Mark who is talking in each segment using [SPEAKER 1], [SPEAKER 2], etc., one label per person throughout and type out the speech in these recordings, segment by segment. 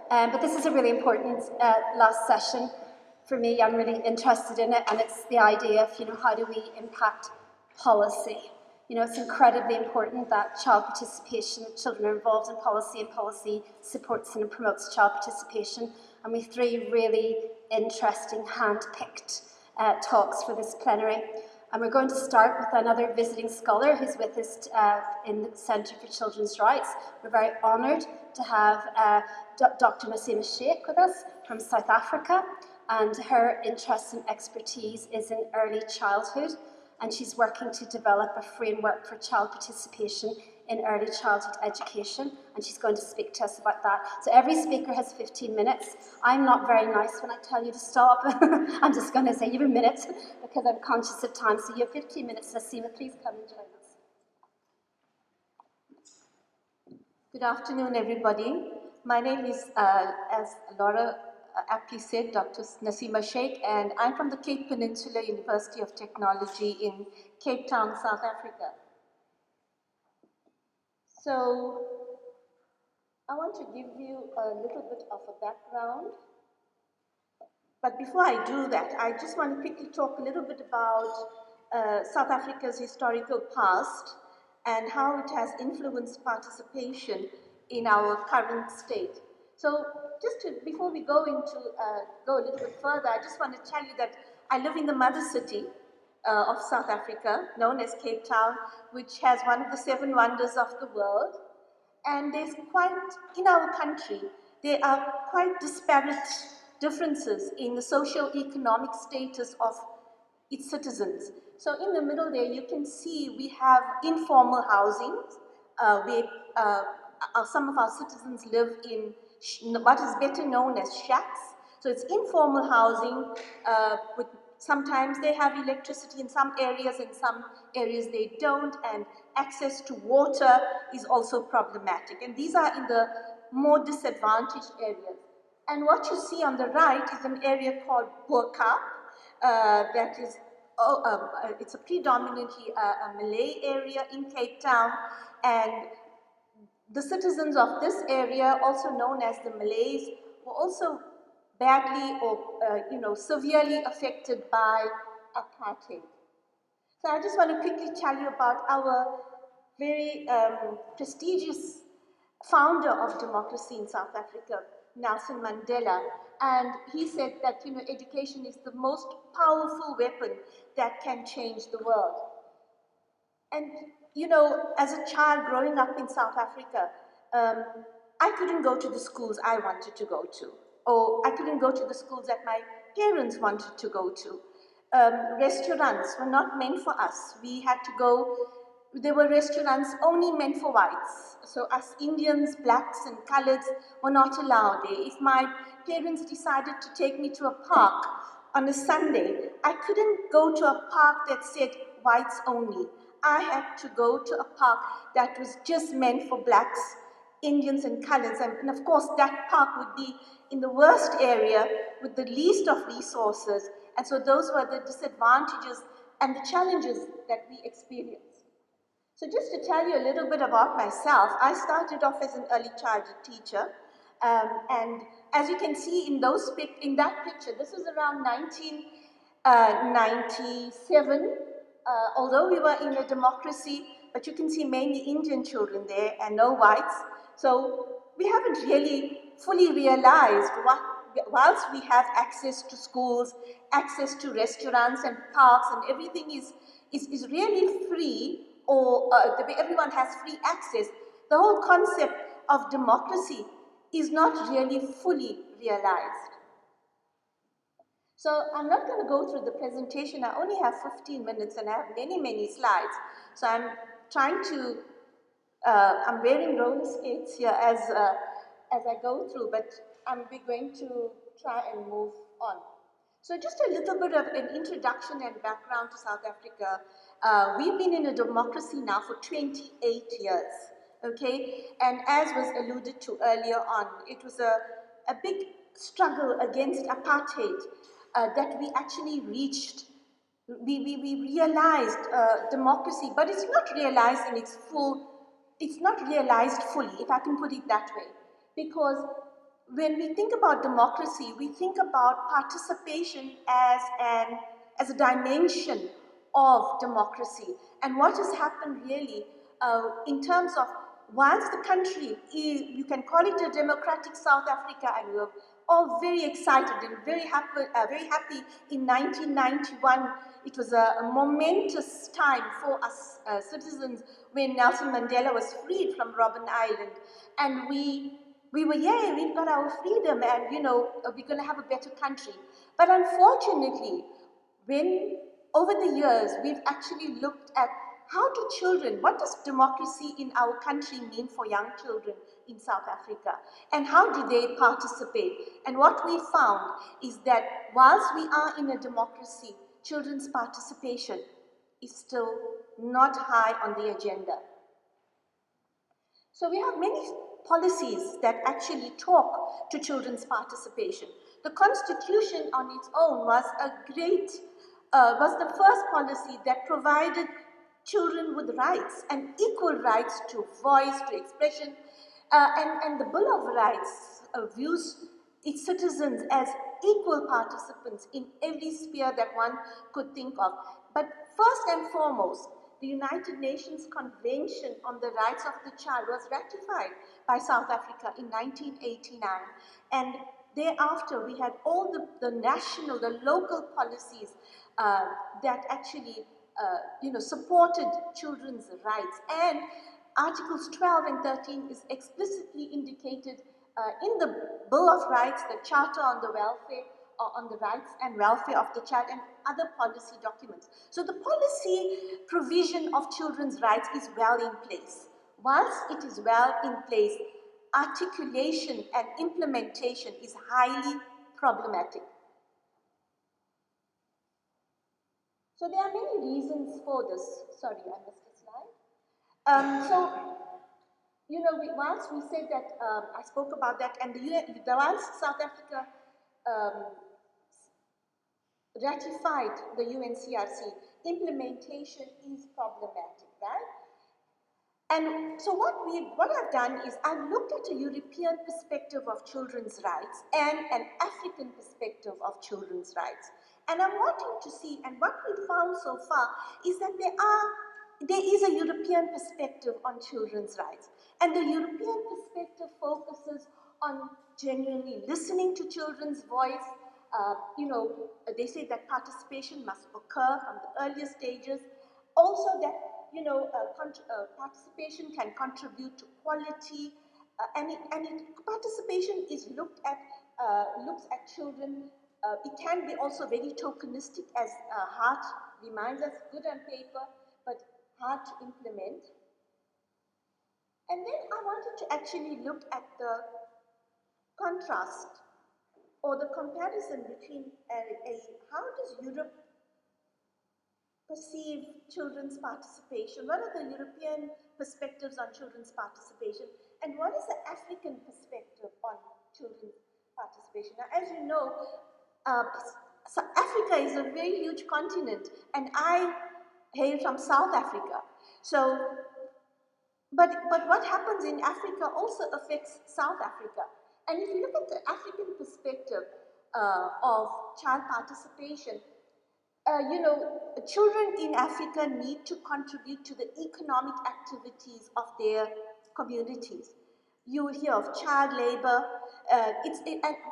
[SPEAKER 1] But this is a really important last session for me. I'm really interested in it, and it's the idea of, how do we impact policy? It's incredibly important that child participation, that children are involved in policy, and policy supports and promotes child participation. And we have 3 really interesting hand-picked talks for this plenary. And we're going to start with another visiting scholar who's with us in the Centre for Children's Rights. We're very honoured to have Dr. Naseema Shaik with us from South Africa, and her interest and expertise is in early childhood, and she's working to develop a framework for child participation in early childhood education, and she's going to speak to us about that. So every speaker has 15 minutes. I'm not very nice when I tell you to stop. I'm just going to say you have a minute because I'm conscious of time. So you have 15 minutes. Naseema, please come and join us.
[SPEAKER 2] Good afternoon, everybody. My name is, as Laura aptly said, Dr. Naseema Shaik, and I'm from the Peninsula University of Technology in Cape Town, South Africa. So, I want to give you a little bit of a background. But before I do that, I just want to quickly talk a little bit about South Africa's historical past and how it has influenced participation in our current state. So, before we go a little bit further, I just want to tell you that I live in the mother city of South Africa, known as Cape Town, which has one of the 7 wonders of the world. And in our country, there are quite disparate differences in the socio-economic status of its citizens. So in the middle there, you can see we have informal housing, where some of our citizens live in what is better known as shacks. So it's informal housing, sometimes they have electricity in some areas they don't, and access to water is also problematic. And these are in the more disadvantaged areas. And what you see on the right is an area called QUB, that is, it's a predominantly a Malay area in Cape Town, and the citizens of this area, also known as the Malays, were also badly or severely affected by apartheid. So I just want to quickly tell you about our very prestigious founder of democracy in South Africa, Nelson Mandela, and he said that education is the most powerful weapon that can change the world. And as a child growing up in South Africa, I couldn't go to the schools I wanted to go to, or I couldn't go to the schools that my parents wanted to go to. Restaurants were not meant for us. We had to go, there were restaurants only meant for whites. So us Indians, blacks and coloreds were not allowed there. If my parents decided to take me to a park on a Sunday, I couldn't go to a park that said whites only. I had to go to a park that was just meant for blacks, Indians and coloreds, and of course that park would be in the worst area with the least of resources, and so those were the disadvantages and the challenges that we experienced. So just to tell you a little bit about myself, I started off as an early childhood teacher, and as you can see in that picture, this was around 1997, although we were in a democracy, but you can see mainly Indian children there and no whites. So we haven't really fully realized whilst we have access to schools, access to restaurants and parks, and everything is really free, or everyone has free access, the whole concept of democracy is not really fully realized. So I'm not going to go through the presentation. I only have 15 minutes and I have many slides. So I'm trying to, I'm wearing roller skates here as I go through, but we're going to try and move on. So just a little bit of an introduction and background to South Africa. We've been in a democracy now for 28 years, okay? And as was alluded to earlier on, it was a big struggle against apartheid that we actually reached. We realized democracy, but it's not realized in its full, it's not realized fully, if I can put it that way, because when we think about democracy, we think about participation as a dimension of democracy. And what has happened really in terms of, whilst the country is, you can call it a democratic South Africa, and we're all very excited and very happy in 1991. It was a momentous time for us citizens when Nelson Mandela was freed from Robben Island. And we were, yeah, we've got our freedom, and you know, we're going to have a better country. But unfortunately, when over the years we've actually looked at how do children, what does democracy in our country mean for young children in South Africa, and how do they participate? And what we found is that whilst we are in a democracy, children's participation is still not high on the agenda. So we have many policies that actually talk to children's participation. The Constitution on its own was was the first policy that provided children with rights and equal rights to voice, to expression, and the Bill of Rights views its citizens as equal participants in every sphere that one could think of. But first and foremost, the United Nations Convention on the Rights of the Child was ratified by South Africa in 1989. And thereafter, we had all the national, the local policies that actually supported children's rights. And Articles 12 and 13 is explicitly indicated in the Bill of Rights, the Charter on the Welfare, on the Rights and Welfare of the Child, and other policy documents. So the policy provision of children's rights is well in place. Once it is well in place, articulation and implementation is highly problematic. So there are many reasons for this. Sorry, I missed a slide. Whilst we said that, I spoke about that, and whilst South Africa ratified the UNCRC, implementation is problematic, right? And so what I've done is I've looked at a European perspective of children's rights and an African perspective of children's rights. And I'm wanting to see, and what we've found so far is that there is a European perspective on children's rights. And the European perspective focuses on genuinely listening to children's voice. They say that participation must occur from the earliest stages. Also that, participation can contribute to quality, participation is looks at children. It can be also very tokenistic, as hard reminds us, good on paper, but hard to implement. And then I wanted to actually look at the contrast or the comparison between how does Europe perceive children's participation? What are the European perspectives on children's participation? And what is the African perspective on children's participation? Now, as you know, Africa is a very huge continent, and I hail from South Africa. So, but what happens in Africa also affects South Africa. And if you look at the African perspective of child participation, children in Africa need to contribute to the economic activities of their communities. You will hear of child labor,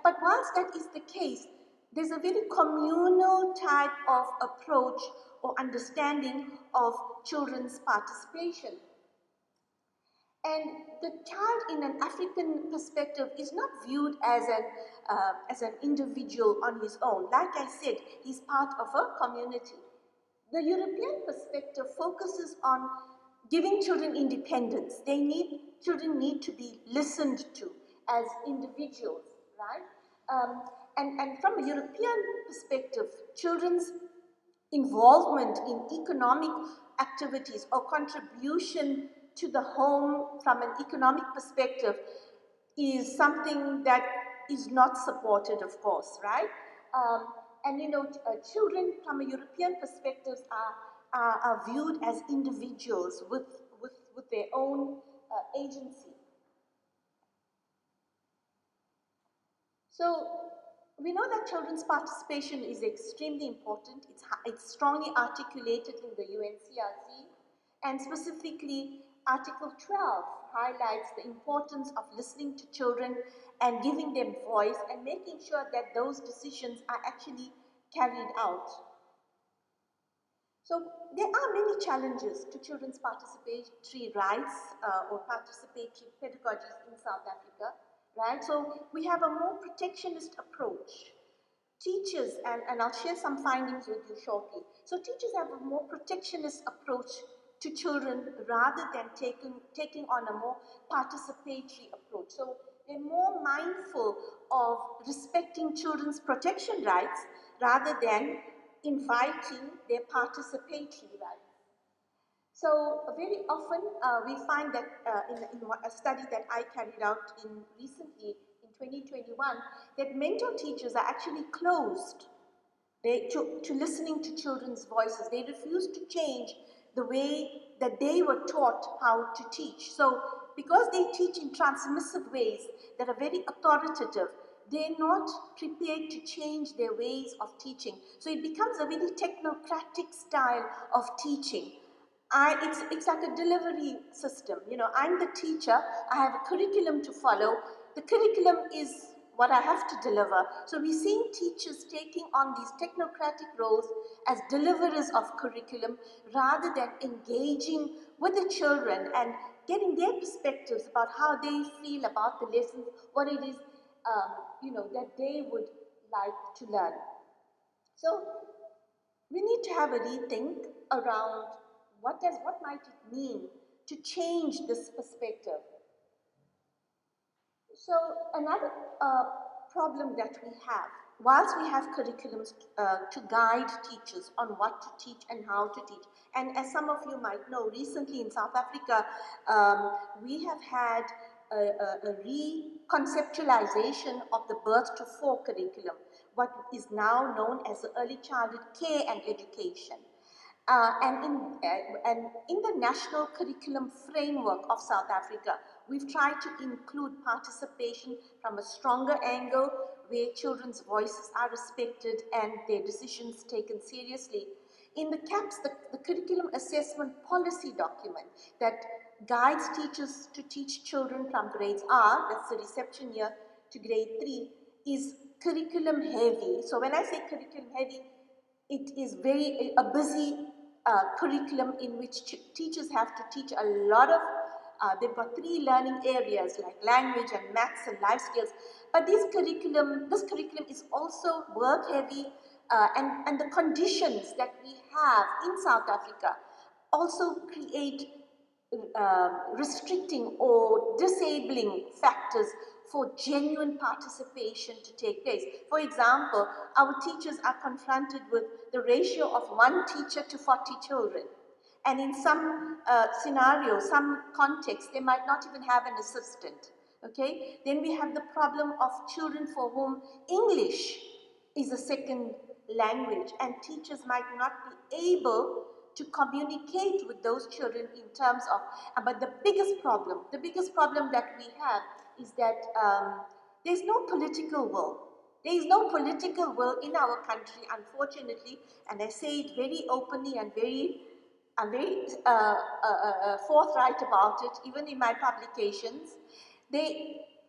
[SPEAKER 2] but whilst that is the case, there's a very communal type of approach or understanding of children's participation. And the child in an African perspective is not viewed as an individual on his own. Like I said, he's part of a community. The European perspective focuses on giving children independence. Children need to be listened to as individuals, right? And from a European perspective, children's involvement in economic activities or contribution to the home from an economic perspective is something that is not supported, of course, right? Children from a European perspective are viewed as individuals with their own agency. So we know that children's participation is extremely important. It's strongly articulated in the UNCRC, and specifically Article 12 highlights the importance of listening to children and giving them voice and making sure that those decisions are actually carried out. So there are many challenges to children's participatory rights or participatory pedagogies in South Africa, right? So we have a more protectionist approach. Teachers, and I'll share some findings with you shortly. So teachers have a more protectionist approach to children rather than taking on a more participatory approach. So they're more mindful of respecting children's protection rights rather than inviting their participatory rights. So very often we find that in a study that I carried out recently in 2021, that mentor teachers are actually closed to listening to children's voices. They refuse to change the way that they were taught how to teach. So because they teach in transmissive ways that are very authoritative, they're not prepared to change their ways of teaching. So it becomes a very technocratic style of teaching. It's like a delivery system. You know, I'm the teacher, I have a curriculum to follow. The curriculum is what I have to deliver. So we're seeing teachers taking on these technocratic roles as deliverers of curriculum rather than engaging with the children and getting their perspectives about how they feel about the lessons, what it is, that they would like to learn. So we need to have a rethink around what might it mean to change this perspective. So another problem that we have, whilst we have curriculums to guide teachers on what to teach and how to teach, and as some of you might know, recently in South Africa, we have had a reconceptualization of the birth to four curriculum, what is now known as the early childhood care and education. And in the national curriculum framework of South Africa, we've tried to include participation from a stronger angle where children's voices are respected and their decisions taken seriously. In the CAPS, the Curriculum Assessment Policy document that guides teachers to teach children from grades R, that's the reception year, to grade 3, is curriculum heavy. So when I say curriculum heavy, it is a busy curriculum in which teachers have to teach a lot of, they've got 3 learning areas like language and maths and life skills. But this curriculum is also work heavy, and the conditions that we have in South Africa also create restricting or disabling factors for genuine participation to take place. For example, our teachers are confronted with the ratio of 1 teacher to 40 children. And in some scenarios, some contexts, they might not even have an assistant. Okay? Then we have the problem of children for whom English is a second language, and teachers might not be able to communicate with those children in terms of, but the biggest problem that we have is that there's no political will. There is no political will in our country, unfortunately, and I say it very openly and I'm very forthright about it, even in my publications. There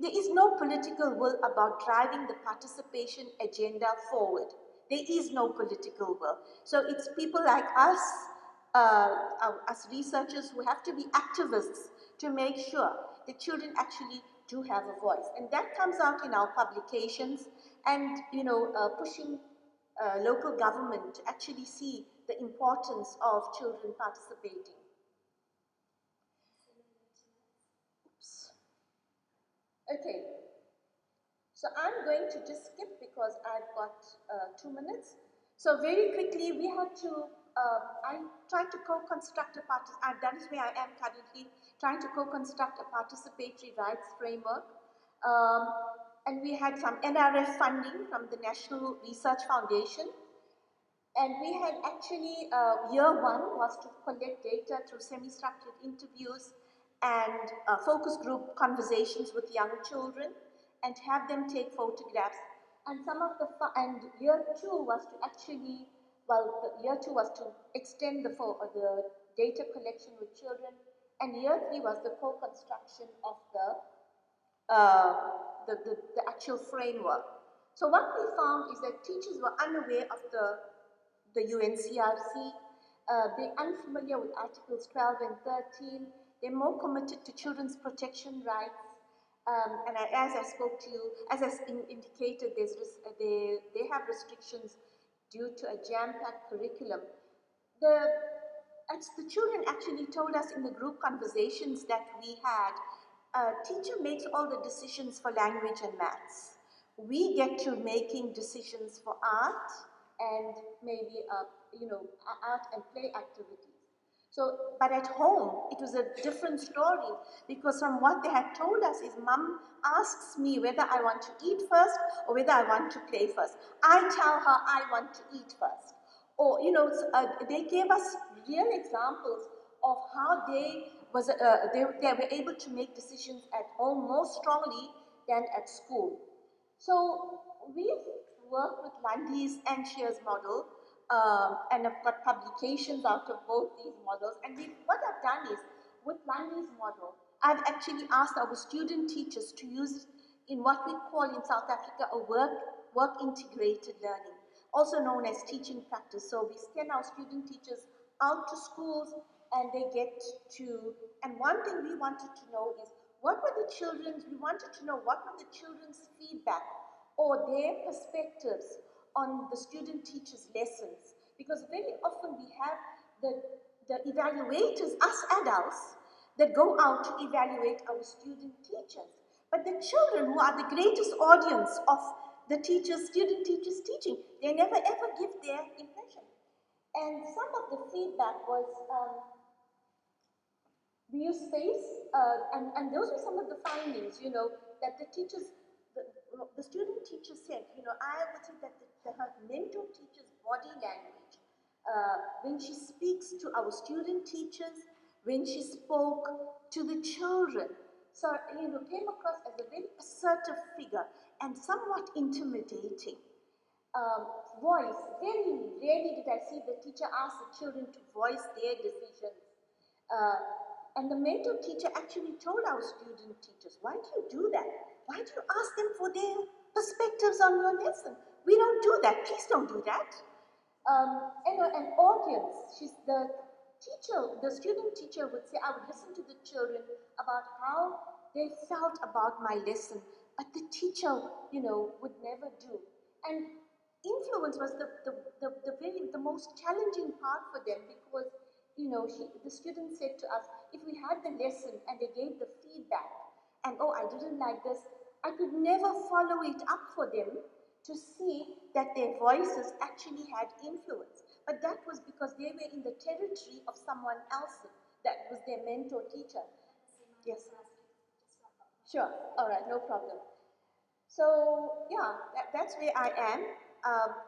[SPEAKER 2] is no political will about driving the participation agenda forward. There is no political will. So it's people like us, as researchers, who have to be activists to make sure the children actually do have a voice. And that comes out in our publications and, pushing local government to actually see the importance of children participating. Oops. Okay, so I'm going to just skip because I've got 2 minutes. So very quickly, we had to, I tried to co-construct that is where I am currently, trying to co-construct a participatory rights framework. And we had some NRF funding from the National Research Foundation. And we had actually, year 1 was to collect data through semi-structured interviews and focus group conversations with young children. and have them take photographs. And some of the, and year 2 was to actually, well, the year 2 was to extend the data collection with children, and year 3 was the co-construction of the actual framework. So what we found is that teachers were unaware of the UNCRC, they're unfamiliar with Articles 12 and 13, they're more committed to children's protection rights, and as I spoke to you, as I indicated, they have restrictions due to a jam-packed curriculum. The children actually told us in the group conversations that we had, teacher makes all the decisions for language and maths. We get to making decisions for art and maybe, art and play activities. So, but at home, it was a different story, because from what they had told us is, Mum asks me whether I want to eat first or whether I want to play first. I tell her I want to eat first. Or, they gave us real examples of how they were able to make decisions at home more strongly than at school. So we've worked with Lundy's and Shear's model, and I've got publications out of both these models. And what I've done is, with Lundy's model, I've actually asked our student teachers to use in what we call in South Africa a work integrated learning, also known as teaching practice. So we send our student teachers out to schools, and they get to, and one thing we wanted to know is, we wanted to know what were the children's feedback or their perspectives on the student teachers' lessons. Because very often we have the evaluators, us adults, that go out to evaluate our student teachers. But the children, who are the greatest audience of the student teachers teaching, they never ever give their impression. And some of the feedback was, we use space, and those were some of the findings, that the teachers, the student teacher said, I would say that her mentor teacher's body language, when she speaks to our student teachers, when she spoke to the children, so, came across as a very assertive figure and somewhat intimidating. Voice, very rarely did I see the teacher ask the children to voice their decisions. And the mentor teacher actually told our student teachers, why do you do that? Why do you ask them for their perspectives on your lesson? We don't do that. Please don't do that. An audience, the student teacher would say, I would listen to the children about how they felt about my lesson, but the teacher, would never do. And influence was the most challenging part for them, because the student said to us, if we had the lesson and they gave the feedback, and I didn't like this, I could never follow it up for them to see that their voices actually had influence. But that was because they were in the territory of someone else that was their mentor teacher. Yes. Sure. All right, no problem. So yeah, that's where I am,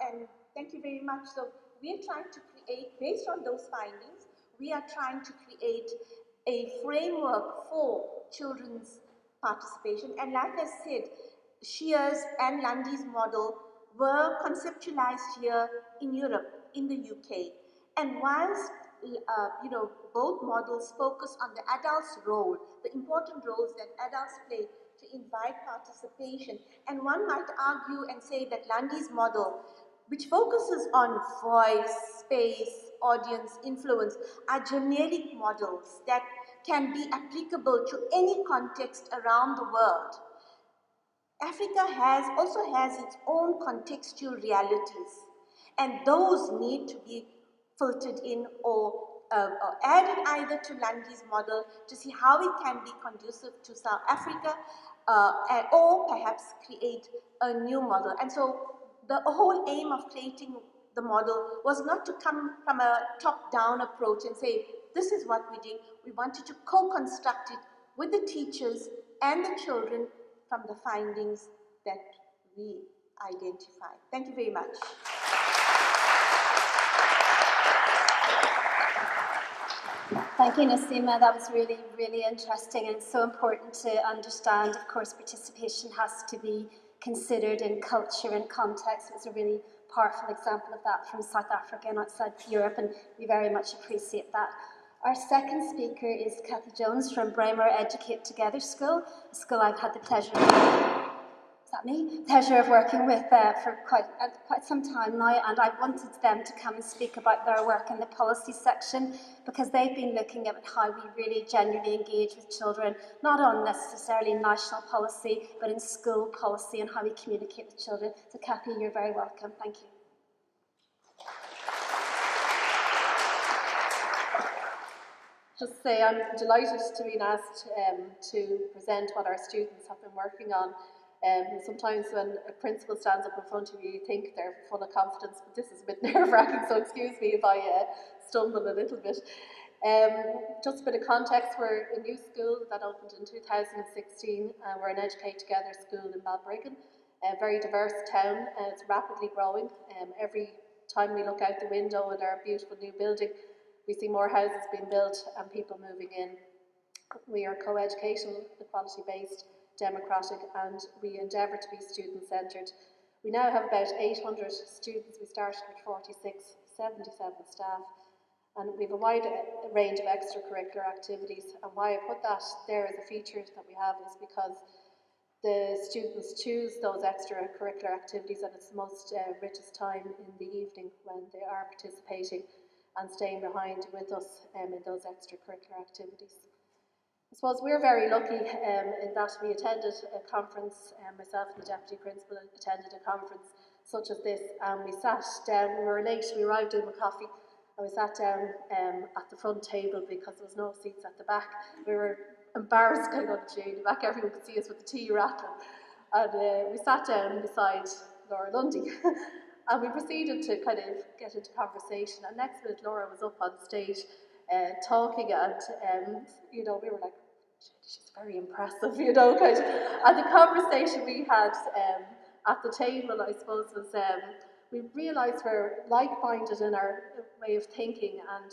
[SPEAKER 2] and thank you very much. So we are trying to create, based on those findings, we are trying to create a framework for children's participation. And like I said, Shear's and Lundy's model were conceptualized here in Europe, in the UK. And whilst both models focus on the adult's role, the important roles that adults play to invite participation, and one might argue and say that Lundy's model, which focuses on voice, space, audience, influence, are generic models that can be applicable to any context around the world. Africa also has its own contextual realities, and those need to be filtered in or added either to Lundy's model to see how it can be conducive to South Africa, or perhaps create a new model. And so the whole aim of creating the model was not to come from a top-down approach and say, this is what we do. We wanted to co-construct it with the teachers and the children from the findings that we identified. Thank you very much.
[SPEAKER 1] Thank you, Naseema. That was really, really interesting, and it's so important to understand. Of course, participation has to be considered in culture and context. It was a really powerful example of that from South Africa and outside Europe, and we very much appreciate that. Our second speaker is Kathy Jones from Bremore Educate Together School, a school I've had the pleasure of working with for quite some time now, and I wanted them to come and speak about their work in the policy section, because they've been looking at how we really genuinely engage with children, not on necessarily national policy, but in school policy and how we communicate with children. So Kathy, you're very welcome. Thank you.
[SPEAKER 3] Just say I'm delighted to be asked to present what our students have been working on. Sometimes when a principal stands up in front of you, you think they're full of confidence, but this is a bit nerve-wracking, so excuse me if I stumble a little bit. Just a bit of context, we're a new school that opened in 2016. We're an Educate Together school in Balbriggan, a very diverse town. It's rapidly growing. Every time we look out the window at our beautiful new building, we see more houses being built and people moving in. We are co-educational, equality-based, democratic, and we endeavour to be student-centred. We now have about 800 students. We started with 46, 77 staff, and we have a wide range of extracurricular activities. And why I put that there as a feature that we have is because the students choose those extracurricular activities, and it's the most richest time in the evening when they are participating and staying behind with us in those extracurricular activities. I suppose we're very lucky in that we attended a conference, myself and the Deputy Principal attended a conference such as this, and we sat down. We were late, we arrived doing a coffee, and we sat down at the front table because there was no seats at the back. We were embarrassed going on the the back, everyone could see us with the tea rattling, and we sat down beside Laura Lundy. And we proceeded to kind of get into conversation, and next minute Laura was up on stage talking, and you know, we were like, she's very impressive, you know, kind of. And the conversation we had at the table, I suppose, was we realised we're like-minded in our way of thinking, and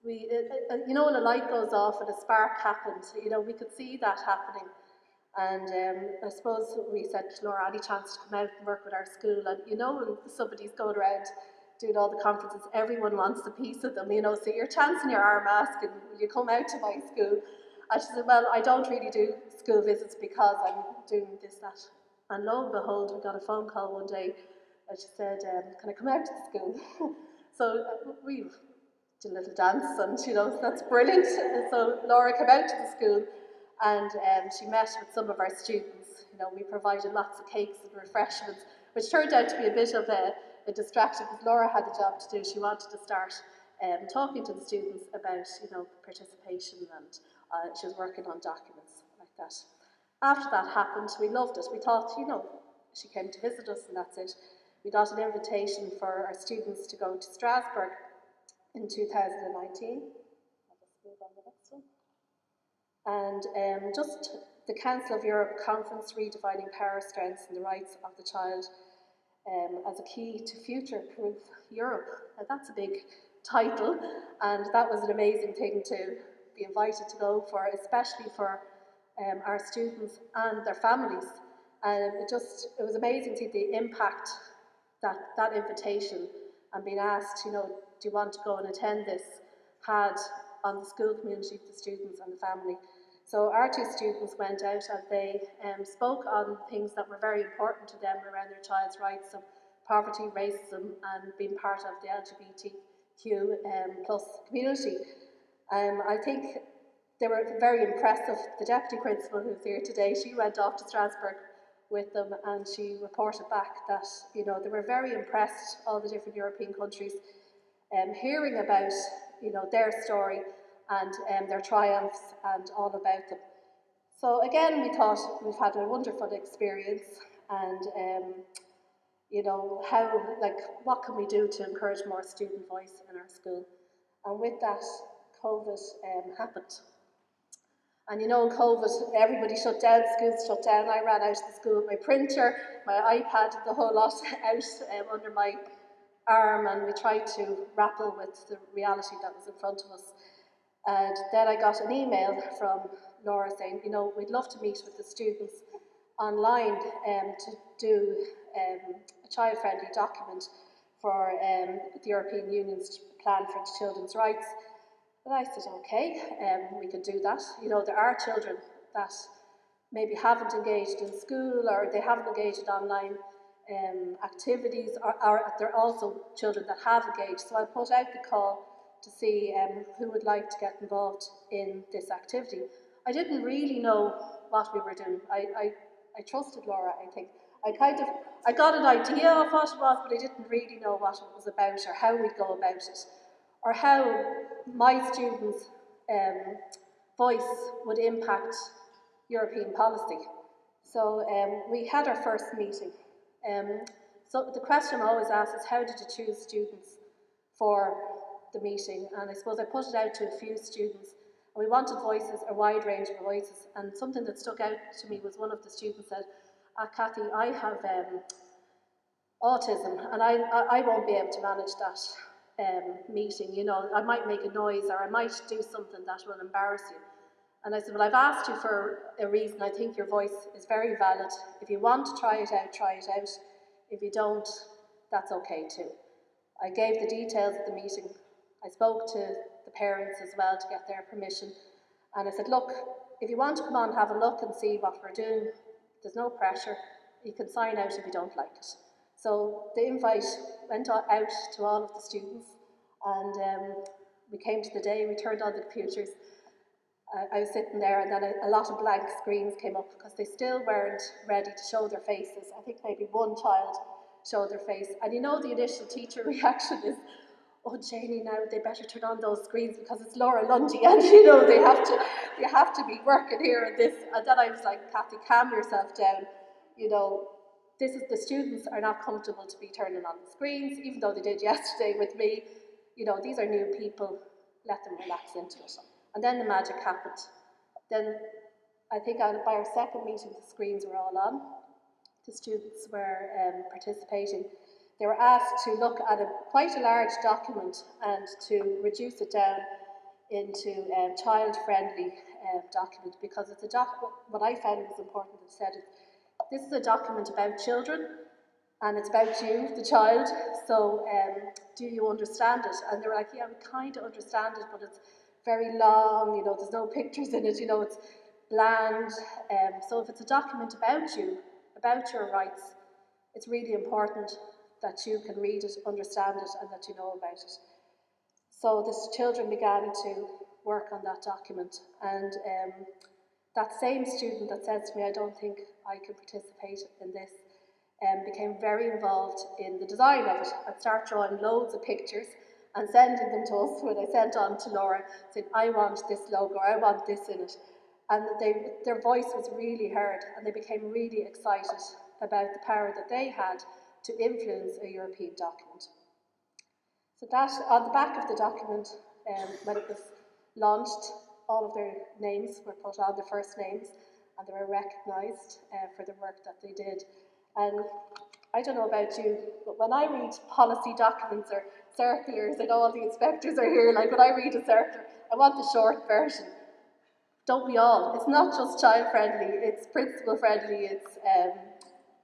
[SPEAKER 3] we, you know, when a light goes off and a spark happens, you know, we could see that happening. And I suppose we said to Laura, any chance to come out and work with our school? And you know, when somebody's going around doing all the conferences, everyone wants a piece of them, you know, so you're chancing your arm asking, will you come out to my school? And she said, well, I don't really do school visits because I'm doing this, that. And lo and behold, we got a phone call one day, and she said, can I come out to the school? So we did a little dance, and you know, that's brilliant. So Laura came out to the school, and she met with some of our students. You know, we provided lots of cakes and refreshments, which turned out to be a bit of a distraction because Laura had a job to do. She wanted to start talking to the students about, you know, participation, and she was working on documents like that. After that happened, we loved it. We thought, you know, she came to visit us and that's it. We got an invitation for our students to go to Strasbourg in 2019. I'll just move on the next one. And just the Council of Europe Conference Redefining Power, Strengths and the Rights of the Child as a Key to Future-Proof Europe. Now that's a big title, and that was an amazing thing to be invited to go for, especially for our students and their families. And it was amazing to see the impact that invitation and being asked, you know, do you want to go and attend this, had on the school community, the students and the family. So our two students went out and they spoke on things that were very important to them around their child's rights, so poverty, racism, and being part of the LGBTQ plus community. I think they were very impressive. The Deputy Principal who's here today, she went off to Strasbourg with them and she reported back that, you know, they were very impressed, all the different European countries, hearing about, you know, their story and their triumphs and all about them. So again, we thought we've had a wonderful experience, and you know, what can we do to encourage more student voice in our school? And with that, COVID happened. And you know, COVID, everybody shut down, schools shut down. I ran out of the school with my printer, my iPad, the whole lot out under my arm, and we tried to grapple with the reality that was in front of us. And then I got an email from Laura saying, you know, we'd love to meet with the students online to do a child-friendly document for the European Union's plan for children's rights. And I said, okay, we could do that. You know, there are children that maybe haven't engaged in school, or they haven't engaged in online activities, or there are also children that have engaged. So I put out the call to see who would like to get involved in this activity. I didn't really know what we were doing. I trusted Laura, I think. I got an idea of what it was, but I didn't really know what it was about, or how we'd go about it, or how my students' voice would impact European policy. So we had our first meeting. So the question I'm always asked is, how did you choose students for the meeting? And I suppose I put it out to a few students, and we wanted voices, a wide range of voices. And something that stuck out to me was one of the students said, Kathy, I have autism, and I won't be able to manage that meeting. You know, I might make a noise, or I might do something that will embarrass you. And I said, well, I've asked you for a reason. I think your voice is very valid. If you want to try it out, try it out. If you don't, that's okay too. I gave the details of the meeting. I spoke to the parents as well to get their permission. And I said, look, if you want to come on and have a look and see what we're doing, there's no pressure. You can sign out if you don't like it. So the invite went out to all of the students, and we came to the day, we turned on the computers. I was sitting there, and then a lot of blank screens came up because they still weren't ready to show their faces. I think maybe one child showed their face. And you know, the initial teacher reaction is, oh, Janie, now they better turn on those screens because it's Laura Lundy, and you know, they have to be working here and this. And then I was like, Kathy, calm yourself down. You know, the students are not comfortable to be turning on the screens, even though they did yesterday with me. You know, these are new people, let them relax into it. And then the magic happened. Then I think by our second meeting, the screens were all on. The students were participating. They were asked to look at quite a large document and to reduce it down into a child-friendly document, because it's a document. What I found was important, it said, this is a document about children, and it's about you, the child, so do you understand it? And they were like, yeah, we kind of understand it, but it's very long, you know, there's no pictures in it, you know, it's bland. So if it's a document about you, about your rights, it's really important that you can read it, understand it, and that you know about it. So the children began to work on that document, and that same student that says to me, I don't think I can participate in this, became very involved in the design of it. I'd start drawing loads of pictures and sending them to us, when I sent on to Laura, saying, I want this logo, I want this in it. And their voice was really heard, and they became really excited about the power that they had to influence a European document. So that, on the back of the document, when it was launched, all of their names were put on, their first names, and they were recognised for the work that they did. And I don't know about you, but when I read policy documents or circulars, and all the inspectors are here, like when I read a circular, I want the short version. Don't we all? It's not just child friendly, it's principal friendly, it's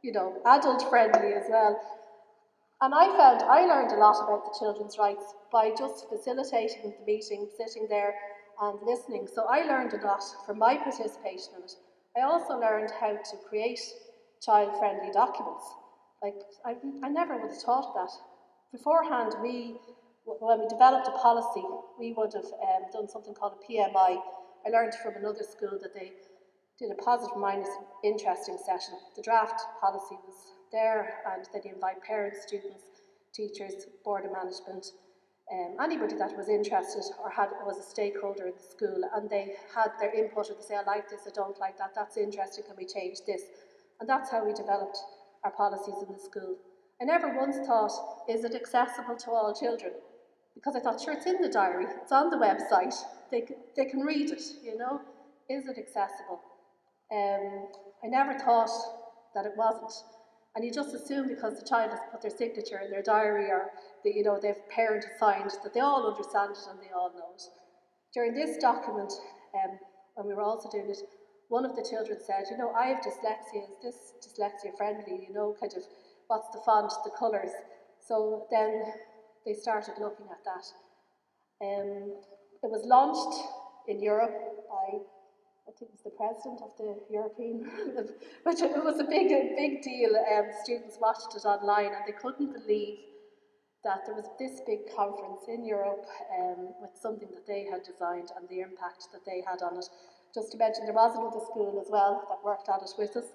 [SPEAKER 3] you know, adult friendly as well. And I learned a lot about the children's rights by just facilitating the meeting, sitting there and listening. So I learned a lot from my participation in it. I also learned how to create child-friendly documents. Like, I never would have thought of that. Beforehand, when we developed a policy, we would have done something called a PMI. I learned from another school that they did a positive minus interesting session. The draft policy was there, and then you invite parents, students, teachers, board of management, anybody that was interested or was a stakeholder in the school, and they had their input, and they say, I like this, I don't like that, that's interesting, can we change this? And that's how we developed our policies in the school. I never once thought, is it accessible to all children? Because I thought, sure, it's in the diary, it's on the website, they can read it, you know? Is it accessible? I never thought that it wasn't. And you just assume because the child has put their signature in their diary, or you know, they've parent signed, that they all understand it and they all know it. during this document, when we were also doing it, one of the children said, you know, I have dyslexia, is this dyslexia friendly, you know, kind of, what's the font, the colours? So then they started looking at that. It was launched in Europe by, I think it was the president of the European, which it was a big deal. Students watched it online and they couldn't believe that there was this big conference in Europe with something that they had designed and the impact that they had on it. Just to mention, there was another school as well that worked on it with us,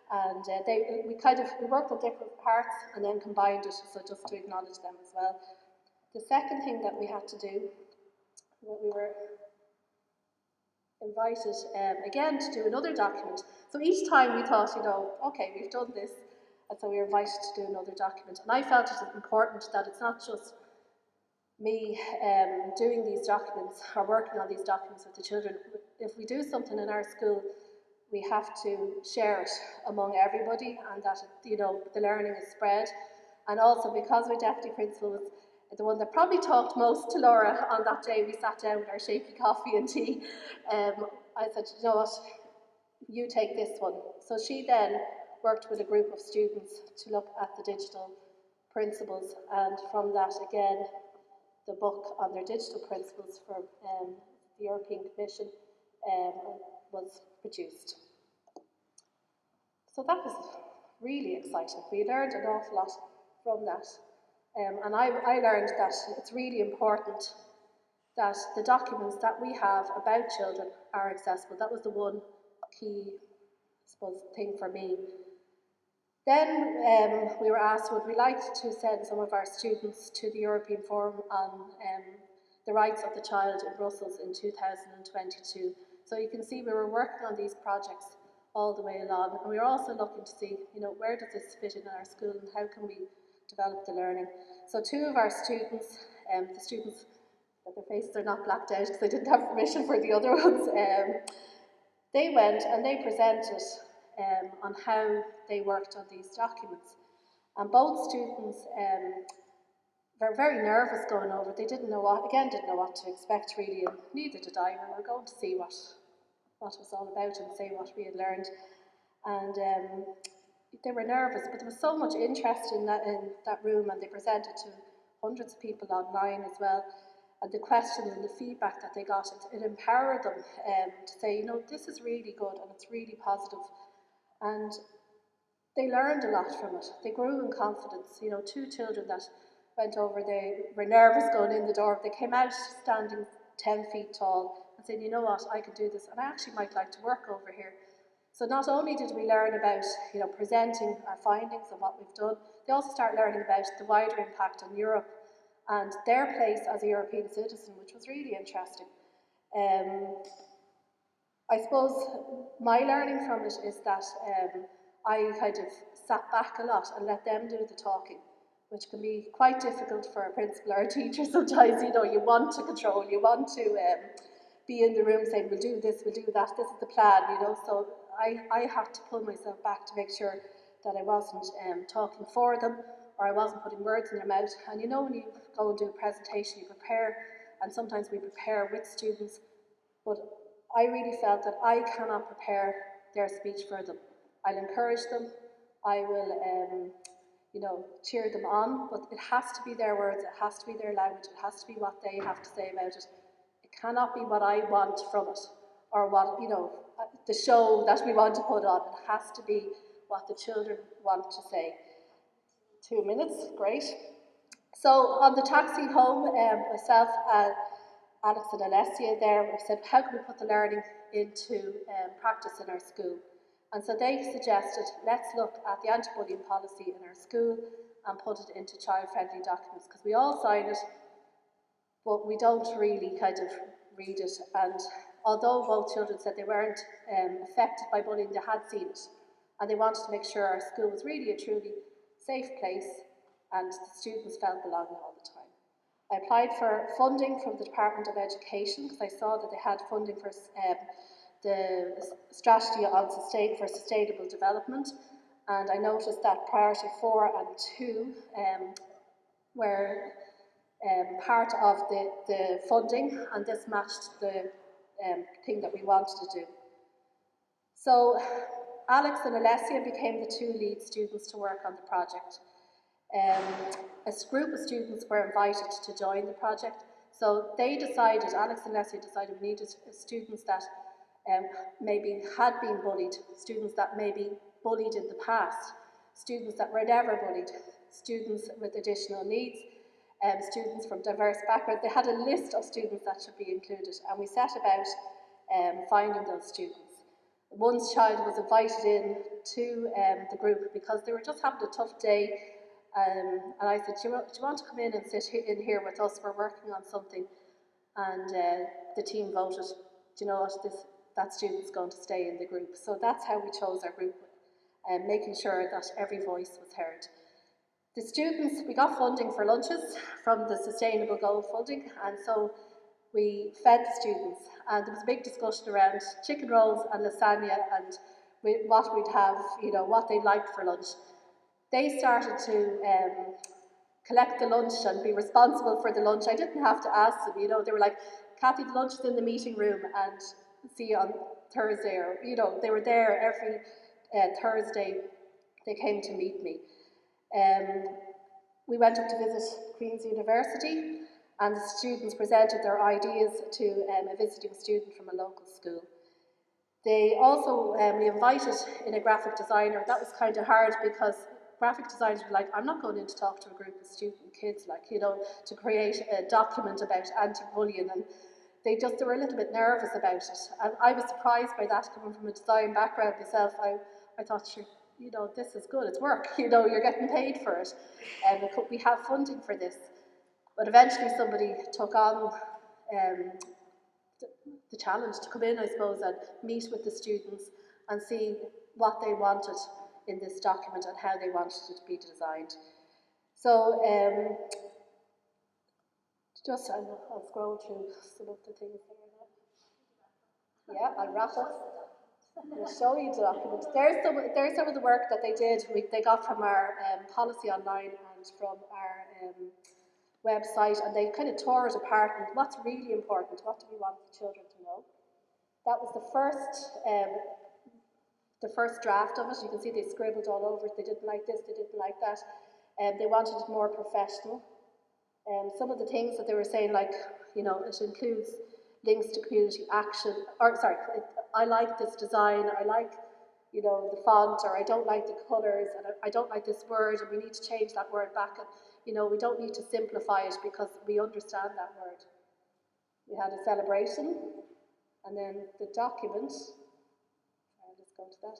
[SPEAKER 3] and we worked on different parts and then combined it, so just to acknowledge them as well. The second thing that we had to do, we were invited again to do another document. So each time we thought, you know, okay, we've done this, and so we were invited to do another document. And I felt it important that it's not just me doing these documents or working on these documents with the children. If we do something in our school, we have to share it among everybody, and that, you know, the learning is spread. And also, because my deputy principal was the one that probably talked most to Laura on that day, we sat down with our shaky coffee and tea. I said, you know what, you take this one. So she then worked with a group of students to look at the digital principles, and from that again, the book on their digital principles for the European Commission was produced. So that was really exciting. We learned an awful lot from that. And I learned that it's really important that the documents that we have about children are accessible. That was the one key, I suppose, thing for me. Then we were asked, would we like to send some of our students to the European Forum on the Rights of the Child in Brussels in 2022. So you can see we were working on these projects all the way along, and we were also looking to see, you know, where does this fit in our school and how can we develop the learning. So two of our students, the students that their faces are not blacked out because they didn't have permission for the other ones, they went and they presented on how they worked on these documents. And both students were very nervous going over. They didn't know what to expect really, and neither did I. We were going to see what it was all about and say what we had learned. And they were nervous, but there was so much interest in that room, and they presented to hundreds of people online as well. And the questions and the feedback that they got, it empowered them to say, you know, this is really good and it's really positive. And they learned a lot from it. They grew in confidence. You know, two children that went over, they were nervous going in the door. They came out standing 10 feet tall and said, you know what, I can do this, and I actually might like to work over here. So not only did we learn about, you know, presenting our findings and what we've done, they also start learning about the wider impact on Europe and their place as a European citizen, which was really interesting. I suppose my learning from it is that I kind of sat back a lot and let them do the talking, which can be quite difficult for a principal or a teacher sometimes. You know, you want to control, you want to be in the room saying, we'll do this, we'll do that, this is the plan, you know. So I had to pull myself back to make sure that I wasn't talking for them, or I wasn't putting words in their mouth. And you know, when you go and do a presentation, you prepare, and sometimes we prepare with students, but I really felt that I cannot prepare their speech for them. I'll encourage them, I will you know, cheer them on, but it has to be their words, it has to be their language, it has to be what they have to say about it. It cannot be what I want from it, or what, you know, the show that we want to put on. It has to be what the children want to say. 2 minutes, great. So on the taxi home, myself, Alex and Alessia there, we said, how can we put the learning into practice in our school? And so they suggested, let's look at the anti-bullying policy in our school and put it into child-friendly documents, because we all sign it, but we don't really kind of read it. And although both children said they weren't affected by bullying, they had seen it, and they wanted to make sure our school was really a truly safe place and the students felt belonging all the time. I applied for funding from the Department of Education because I saw that they had funding for the strategy for sustainable development, and I noticed that priority 4 and 2 were part of the funding, and this matched the thing that we wanted to do. So Alex and Alessia became the two lead students to work on the project. A group of students were invited to join the project. So they decided, Alex and Alessia decided we needed students that maybe had been bullied, students that maybe bullied in the past, students that were never bullied, students with additional needs, students from diverse backgrounds. They had a list of students that should be included, and we set about finding those students. One child was invited in to the group because they were just having a tough day, and I said, do you want to come in and sit in here with us? We're working on something. And the team voted, do you know what, that student's going to stay in the group. So that's how we chose our group, making sure that every voice was heard. The students, we got funding for lunches from the Sustainable Goal funding, and so we fed the students, and there was a big discussion around chicken rolls and lasagna and what we'd have, you know, what they liked for lunch. They started to collect the lunch and be responsible for the lunch. I didn't have to ask them, you know, they were like, Kathy, the lunch is in the meeting room and see you on Thursday, or, you know, they were there every Thursday. They came to meet me. We went up to visit Queen's University, and the students presented their ideas to a visiting student from a local school. They also, we invited in a graphic designer. That was kind of hard because graphic designers were like, I'm not going in to talk to a group of student kids, like, you know, to create a document about anti-bullying, and they were a little bit nervous about it. And I was surprised by that, coming from a design background myself. I thought, sure, you know, this is good, it's work, you know, you're getting paid for it, and we have funding for this. But eventually somebody took on the challenge to come in, I suppose, and meet with the students and see what they wanted in this document and how they wanted it to be designed. So I'll scroll through some of the things there. Yeah, I'll wrap up. I'll show you the document. There's some of the work that they did. They got from our policy online and from our website, and they kind of tore it apart. And what's really important? What do we want the children to know? That was the first draft of it. You can see they scribbled all over it. They didn't like this, they didn't like that. They wanted it more professional. Some of the things that they were saying, like, you know, it includes links to community action, I like this design, I like, you know, the font, or I don't like the colours, and I don't like this word, and we need to change that word back. And, you know, we don't need to simplify it because we understand that word. We had a celebration, and then the document, I'll just go to that,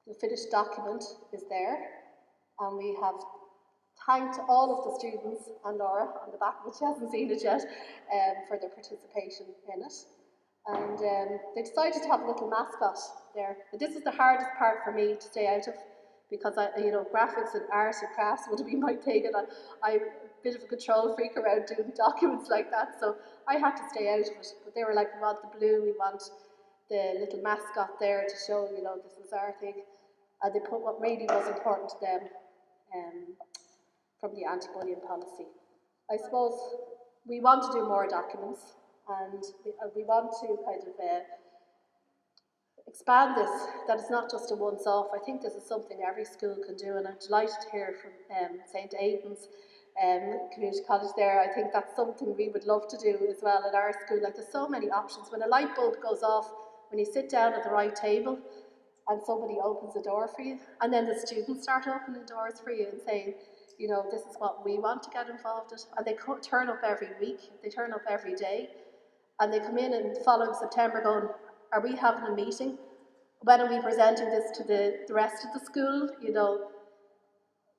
[SPEAKER 3] the finished document is there, and we have thanked all of the students and Laura on the back, which hasn't seen it yet, for their participation in it. And they decided to have a little mascot there. But this is the hardest part for me to stay out of, because you know, graphics and art and crafts would have been my thing, and I'm a bit of a control freak around doing documents like that, so I had to stay out of it. But they were like, we want the blue, we want the little mascot there to show, you know, this is our thing. And they put what really was important to them from the anti-bullying policy. I suppose we want to do more documents, and we want to kind of expand this, that it's not just a once-off. I think this is something every school can do, and I'm delighted to hear from St. Aidan's Community College there. I think that's something we would love to do as well at our school. Like, there's so many options. When a light bulb goes off, when you sit down at the right table and somebody opens the door for you, and then the students start opening doors for you and saying, you know, this is what we want to get involved in. And they turn up every week, they turn up every day, and they come in and following September going, are we having a meeting? When are we presenting this to the rest of the school? You know,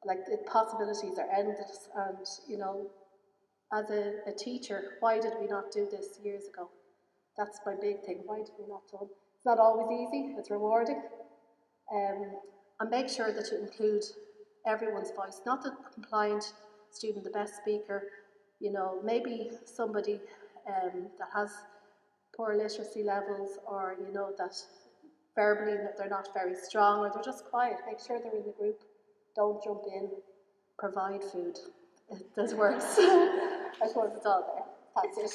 [SPEAKER 3] like, the possibilities are endless. And, you know, as a teacher, why did we not do this years ago? That's my big thing. Why did we not do it? It's not always easy, it's rewarding. And make sure that you include everyone's voice, not the compliant student, the best speaker, you know, maybe somebody that has poor literacy levels, or, you know, that verbally they're not very strong, or they're just quiet. Make sure they're in the group. Don't jump in. Provide food. It does worse. I suppose it's all there. That's it.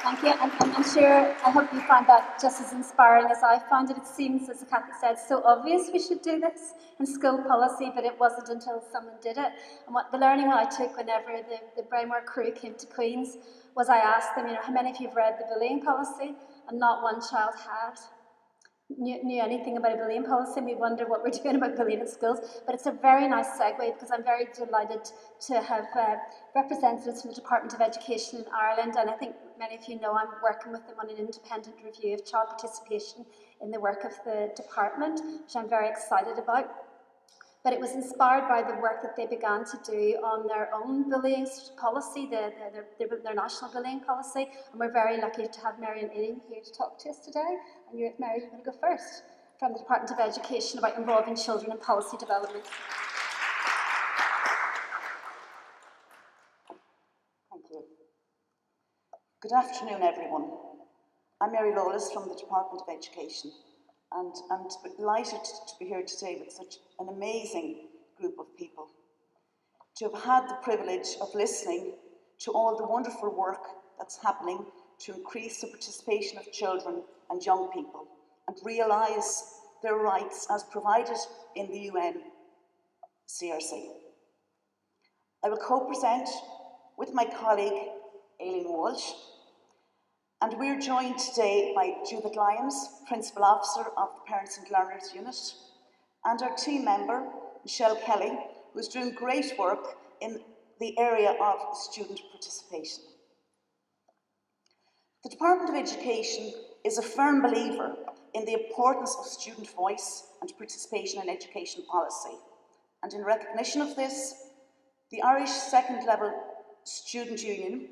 [SPEAKER 1] Thank you, and I'm sure, I hope you find that just as inspiring as I found it. It seems, as Kathy said, so obvious we should do this in school policy, but it wasn't until someone did it. And the learning I took whenever the Bremore crew came to Queen's was I asked them, how many of you have read the bullying policy? And not one child had. Knew anything about a bullying policy, and we wonder what we're doing about bullying in schools. But it's a very nice segue, because I'm very delighted to have representatives from the Department of Education in Ireland, and I think many of you know I'm working with them on an independent review of child participation in the work of the department, which I'm very excited about. But it was inspired by the work that they began to do on their own bullying policy, their national bullying policy, and we're very lucky to have Mary and Aileen here to talk to us today. And Mary, you're going to go first, from the Department of Education, about involving children in policy development.
[SPEAKER 4] Thank you. Good afternoon, everyone. I'm Mary Lawless from the Department of Education, and I'm delighted to be here today with such an amazing group of people, to have had the privilege of listening to all the wonderful work that's happening to increase the participation of children and young people and realise their rights as provided in the UN CRC. I will co-present with my colleague Aileen Walsh, and we're joined today by Judith Lyons, Principal Officer of the Parents and Learners Unit, and our team member, Michelle Kelly, who's doing great work in the area of student participation. The Department of Education is a firm believer in the importance of student voice and participation in education policy, and in recognition of this, the Irish Second Level Student Union,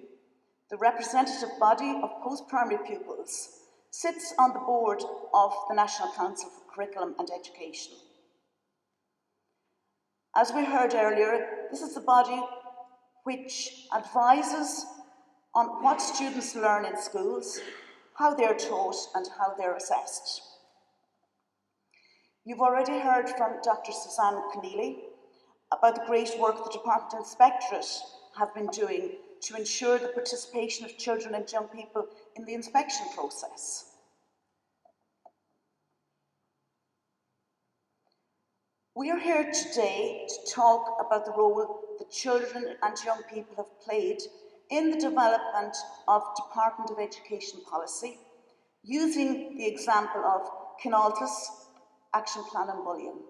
[SPEAKER 4] the representative body of post-primary pupils, sits on the board of the National Council for Curriculum and Education. As we heard earlier, this is the body which advises on what students learn in schools, how they're taught, and how they're assessed. You've already heard from Dr. Suzanne Keneally about the great work the Department Inspectorate have been doing to ensure the participation of children and young people in the inspection process. We are here today to talk about the role that children and young people have played in the development of Department of Education policy, using the example of Kinalta's Action Plan on Bullying.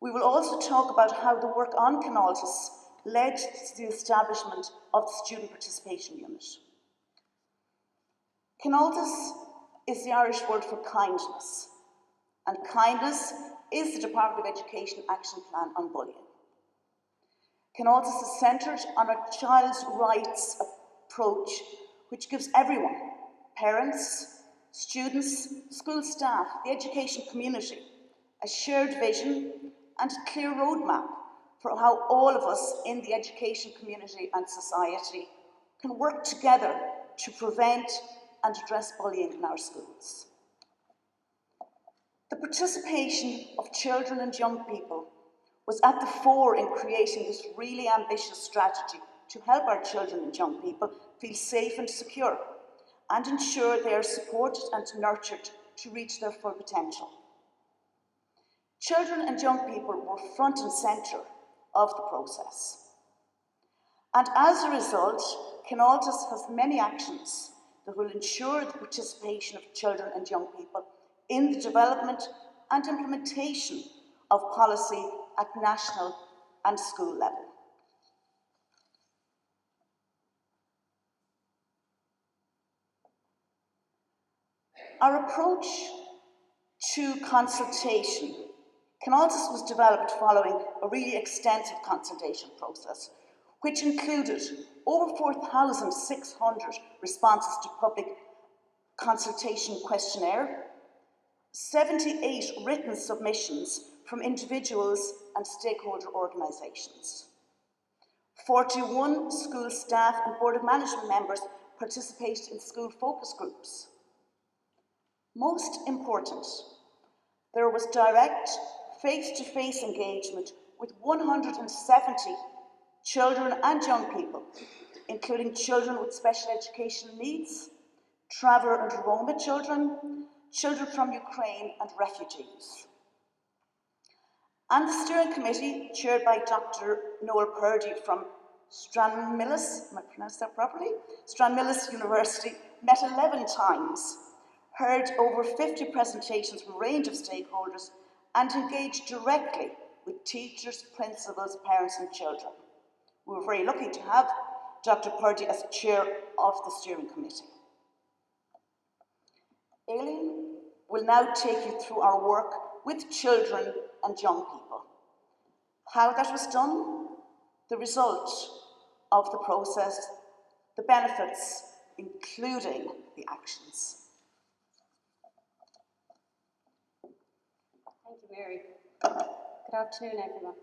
[SPEAKER 4] We will also talk about how the work on Kinalta's led to the establishment of the Student Participation Unit. Kinalta's is the Irish word for kindness, and kindness is the Department of Education Action Plan on Bullying. Kinalta's is centred on a child's rights approach which gives everyone, parents, students, school staff, the education community, a shared vision and a clear roadmap for how all of us in the education community and society can work together to prevent and address bullying in our schools. The participation of children and young people was at the fore in creating this really ambitious strategy to help our children and young people feel safe and secure and ensure they are supported and nurtured to reach their full potential. Children and young people were front and centre of the process. And as a result, Kinalta's has many actions that will ensure the participation of children and young people in the development and implementation of policy at national and school level. Our approach to consultation, Kinalta's was developed following a really extensive consultation process, which included over 4,600 responses to public consultation questionnaire, 78 written submissions from individuals and stakeholder organisations. 41 school staff and Board of Management members participated in school focus groups. Most important, there was direct face-to-face engagement with 170 children and young people, including children with special educational needs, traveller and Roma children, children from Ukraine and refugees. And the steering committee, chaired by Dr. Noel Purdy from Stranmillis, am I pronounced that properly? Stranmillis University, met 11 times, heard over 50 presentations from a range of stakeholders, and engaged directly with teachers, principals, parents and children. We were very lucky to have Dr. Purdy as chair of the steering committee. Aileen will now take you through our work with children and young people. How that was done, the result of the process, the benefits, including the actions.
[SPEAKER 5] Thank you, Mary. Good afternoon, everyone.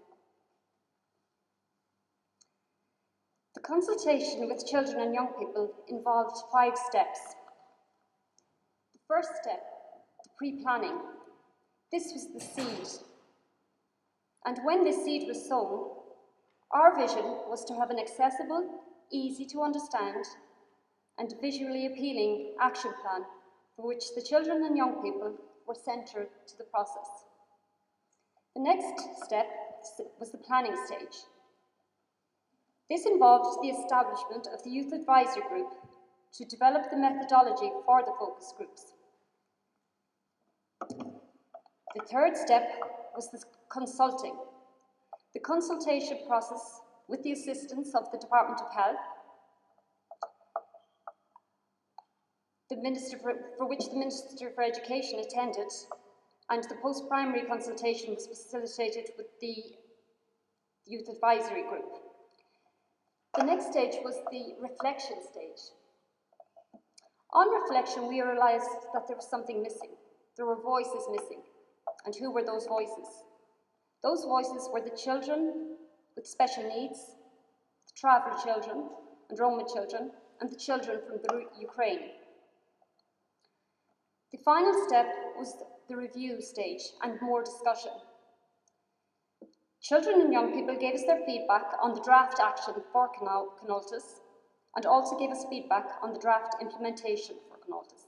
[SPEAKER 5] The consultation with children and young people involved 5 steps. The first step, the pre-planning. This was the seed. And when this seed was sown, our vision was to have an accessible, easy to understand, and visually appealing action plan for which the children and young people were centred to the process. The next step was the planning stage. This involved the establishment of the Youth Advisory Group to develop the methodology for the focus groups. The third step was the consulting. The consultation process with the assistance of the Department of Health, for which the Minister for Education attended, and the post-primary consultation was facilitated with the Youth Advisory Group. The next stage was the reflection stage. On reflection, we realised that there was something missing. There were voices missing. And who were those voices? Those voices were the children with special needs, the traveller children and Roma children, and the children from the Ukraine. The final step was the review stage and more discussion. Children and young people gave us their feedback on the draft action for Canoltas and also gave us feedback on the draft implementation for Canoltas.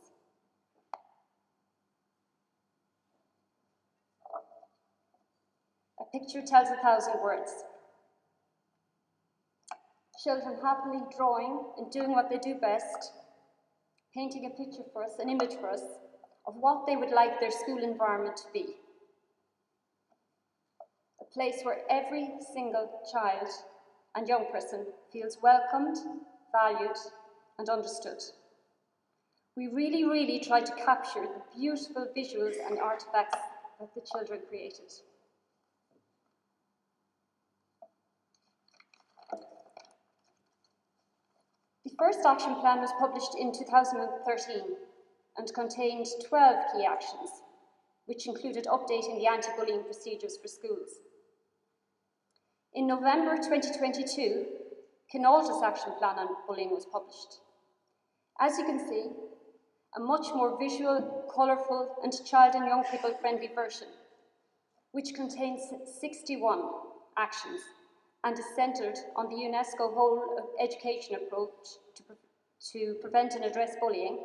[SPEAKER 5] A picture tells 1,000 words. Children happily drawing and doing what they do best, painting a picture for us, an image for us, of what they would like their school environment to be. A place where every single child and young person feels welcomed, valued, and understood. We really tried to capture the beautiful visuals and artifacts that the children created. The first action plan was published in 2013 and contained 12 key actions, which included updating the anti-bullying procedures for schools. In November 2022, Canoltas Action Plan on Bullying was published. As you can see, a much more visual, colourful and child and young people friendly version, which contains 61 actions and is centred on the UNESCO whole education approach to prevent and address bullying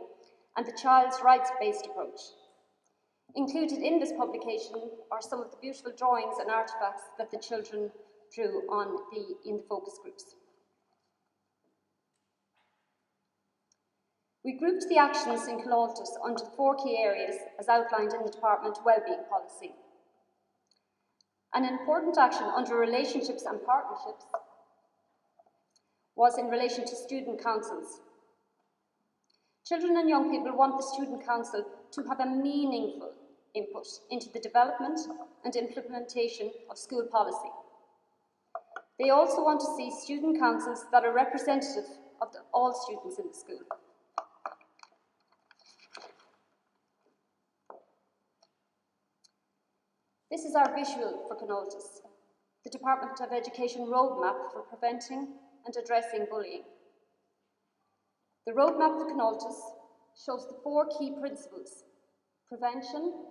[SPEAKER 5] and the child's rights-based approach. Included in this publication are some of the beautiful drawings and artefacts that the children drew in the focus groups. We grouped the actions in Canoltas under 4 key areas as outlined in the Department Wellbeing Policy. An important action under relationships and partnerships was in relation to student councils. Children and young people want the student council to have a meaningful input into the development and implementation of school policy. They also want to see student councils that are representative of all students in the school. This is our visual for Canoltas, the Department of Education roadmap for preventing and addressing bullying. The roadmap for Canoltas shows the 4 key principles: prevention,